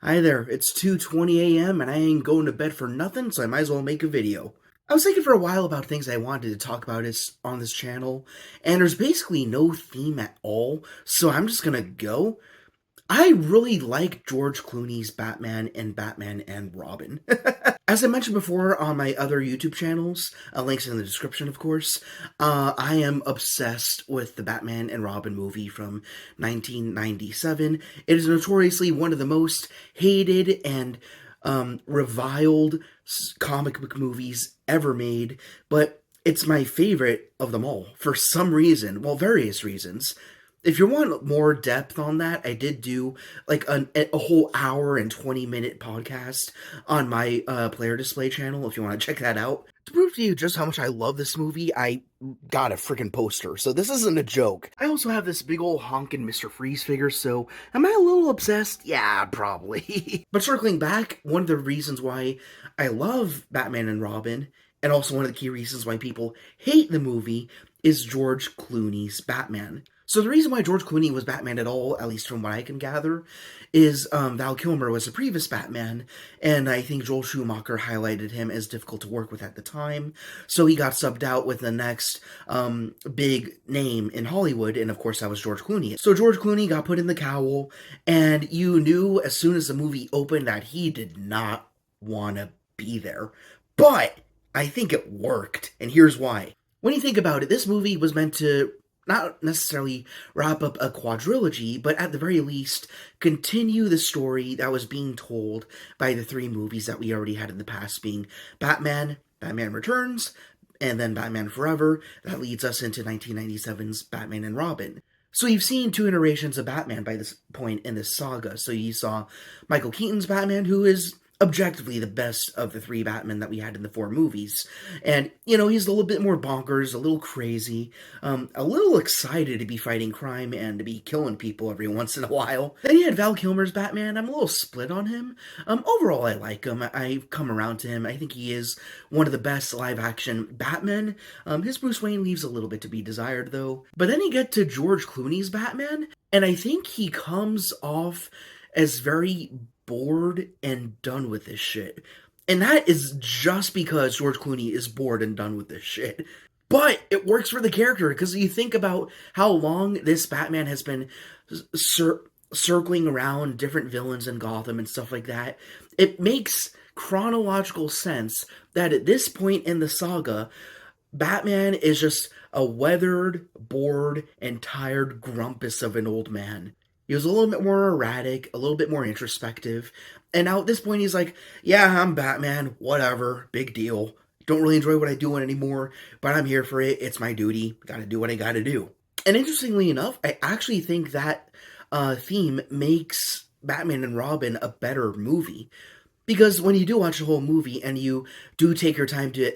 Hi there, it's 2:20 a.m. and I ain't going to bed for nothing, so I might as well make a video. I was thinking for a while about things I wanted to talk about on this channel, and there's basically no theme at all, so I'm just gonna go. I really like George Clooney's Batman and Batman and Robin. As I mentioned before on my other YouTube channels, links in the description, of course, I am obsessed with the Batman and Robin movie from 1997. It is notoriously one of the most hated and reviled comic book movies ever made, but it's my favorite of them all for some reason, well, various reasons. If you want more depth on that, I did do like a whole hour and 20-minute podcast on my player display channel if you want to check that out. To prove to you just how much I love this movie, I got a freaking poster, so this isn't a joke. I also have this big old honkin' Mr. Freeze figure, so am I a little obsessed? Yeah, probably. But circling back, one of the reasons why I love Batman and Robin, and also one of the key reasons why people hate the movie, is George Clooney's Batman. So the reason why George Clooney was Batman at all, at least from what I can gather, is Val Kilmer was the previous Batman, and I think Joel Schumacher highlighted him as difficult to work with at the time, so he got subbed out with the next big name in Hollywood, and of course that was George Clooney. So George Clooney got put in the cowl, and you knew as soon as the movie opened that he did not want to be there. But I think it worked, and here's why. When you think about it, this movie was meant to not necessarily wrap up a quadrilogy, but at the very least, continue the story that was being told by the three movies that we already had in the past, being Batman, Batman Returns, and then Batman Forever. That leads us into 1997's Batman and Robin. So you've seen two iterations of Batman by this point in this saga. So you saw Michael Keaton's Batman, who is objectively the best of the three Batman that we had in the four movies. And, he's a little bit more bonkers, a little crazy, a little excited to be fighting crime and to be killing people every once in a while. Then you had Val Kilmer's Batman. I'm a little split on him. Overall, I like him. I've come around to him. I think he is one of the best live-action Batman. His Bruce Wayne leaves a little bit to be desired, though. But then you get to George Clooney's Batman, and I think he comes off as very bored and done with this shit. And that is just because George Clooney is bored and done with this shit. But it works for the character, because you think about how long this Batman has been circling around different villains in Gotham and stuff like that. It makes chronological sense that at this point in the saga, Batman is just a weathered, bored, and tired grumpus of an old man. He was a little bit more erratic, a little bit more introspective, and now at this point he's like, yeah, I'm Batman, whatever, big deal. Don't really enjoy what I do anymore, but I'm here for it, it's my duty, gotta do what I gotta do. And interestingly enough, I actually think that theme makes Batman and Robin a better movie. Because when you do watch the whole movie and you do take your time to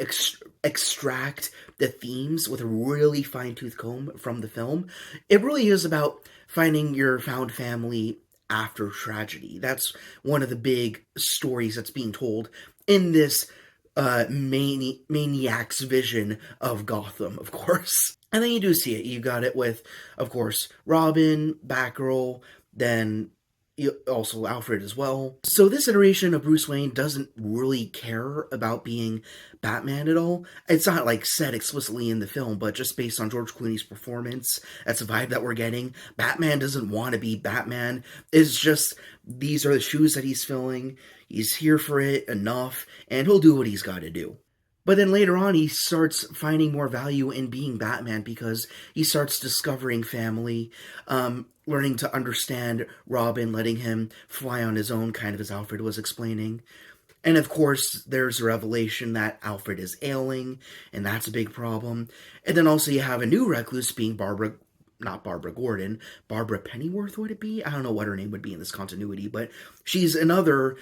extract the themes with a really fine-tooth comb from the film, it really is about finding your found family after tragedy. That's one of the big stories that's being told in this maniac's vision of Gotham, of course. And then you do see it. You got it with, of course, Robin, Batgirl, then also Alfred as well. So this iteration of Bruce Wayne doesn't really care about being Batman at all. It's not like said explicitly in the film, but just based on George Clooney's performance, that's the vibe that we're getting. Batman doesn't want to be Batman. It's just, these are the shoes that he's filling. He's here for it enough, and he'll do what he's got to do. But then later on, he starts finding more value in being Batman because he starts discovering family, learning to understand Robin, letting him fly on his own, kind of as Alfred was explaining. And of course, there's a revelation that Alfred is ailing, and that's a big problem. And then also you have a new recluse being not Barbara Gordon, Barbara Pennyworth would it be? I don't know what her name would be in this continuity, but she's another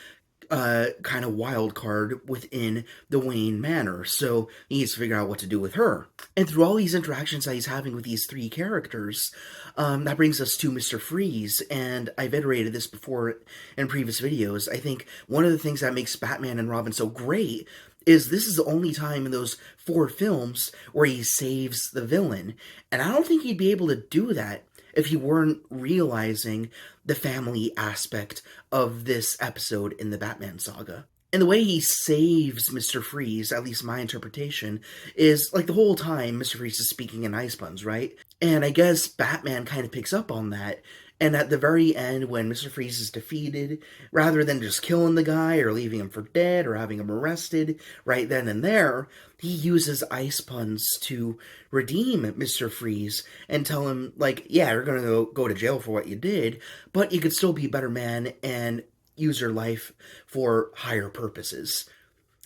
kind of wild card within the Wayne Manor, so he needs to figure out what to do with her. And through all these interactions that he's having with these three characters, that brings us to Mr. Freeze, and I've iterated this before in previous videos. I think one of the things that makes Batman and Robin so great is this is the only time in those four films where he saves the villain, and I don't think he'd be able to do that if he weren't realizing the family aspect of this episode in the Batman saga. And the way he saves Mr. Freeze, at least my interpretation, is like the whole time Mr. Freeze is speaking in ice puns, right? And I guess Batman kind of picks up on that. And at the very end, when Mr. Freeze is defeated, rather than just killing the guy or leaving him for dead or having him arrested right then and there, he uses ice puns to redeem Mr. Freeze and tell him, like, yeah, you're going to go to jail for what you did, but you could still be a better man and use your life for higher purposes.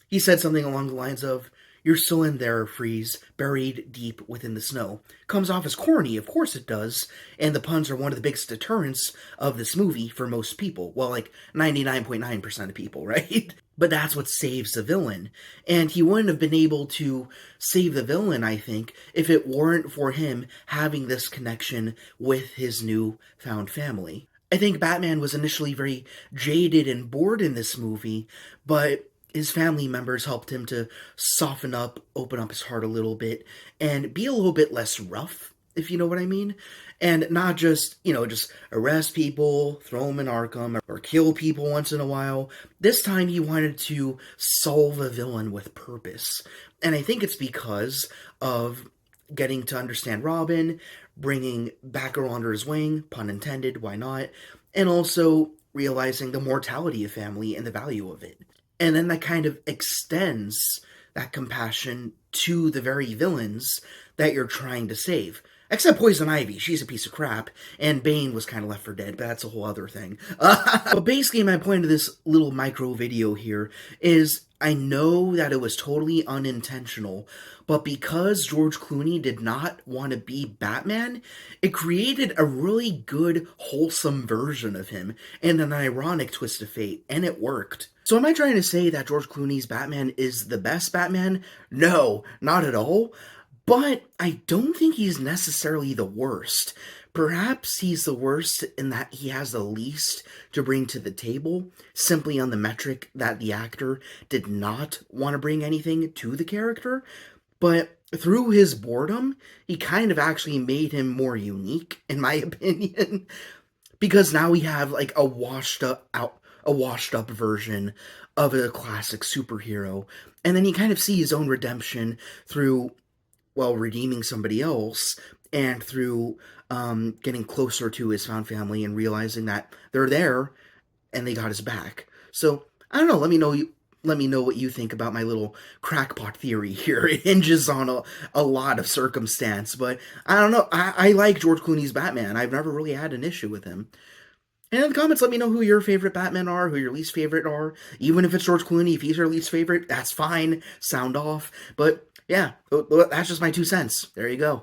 He said something along the lines of, "You're still in there, Freeze, buried deep within the snow." Comes off as corny, of course it does, and the puns are one of the biggest deterrents of this movie for most people. Well, like 99.9% of people, right? But that's what saves the villain. And he wouldn't have been able to save the villain, I think, if it weren't for him having this connection with his new found family. I think Batman was initially very jaded and bored in this movie, but his family members helped him to soften up, open up his heart a little bit, and be a little bit less rough, if you know what I mean. And not just, just arrest people, throw them in Arkham, or kill people once in a while. This time he wanted to solve a villain with purpose. And I think it's because of getting to understand Robin, bringing Batgirl under his wing, pun intended, why not, and also realizing the mortality of family and the value of it. And then that kind of extends that compassion to the very villains that you're trying to save. Except Poison Ivy, she's a piece of crap, and Bane was kind of left for dead, but that's a whole other thing. But basically my point of this little micro video here is I know that it was totally unintentional, but because George Clooney did not want to be Batman, it created a really good, wholesome version of him, and an ironic twist of fate, and it worked. So am I trying to say that George Clooney's Batman is the best Batman? No, not at all. But I don't think he's necessarily the worst. Perhaps he's the worst in that he has the least to bring to the table, simply on the metric that the actor did not want to bring anything to the character. But through his boredom, he kind of actually made him more unique, in my opinion. Because now we have like a washed up version of a classic superhero. And then you kind of see his own redemption through, well, redeeming somebody else, and through getting closer to his found family and realizing that they're there and they got his back. So I don't know. Let me know what you think about my little crackpot theory here. It hinges on a lot of circumstance, but I don't know. I like George Clooney's Batman. I've never really had an issue with him. And in the comments, let me know who your favorite Batman are, who your least favorite are. Even if it's George Clooney, if he's your least favorite, that's fine. Sound off. But yeah, that's just my 2 cents. There you go.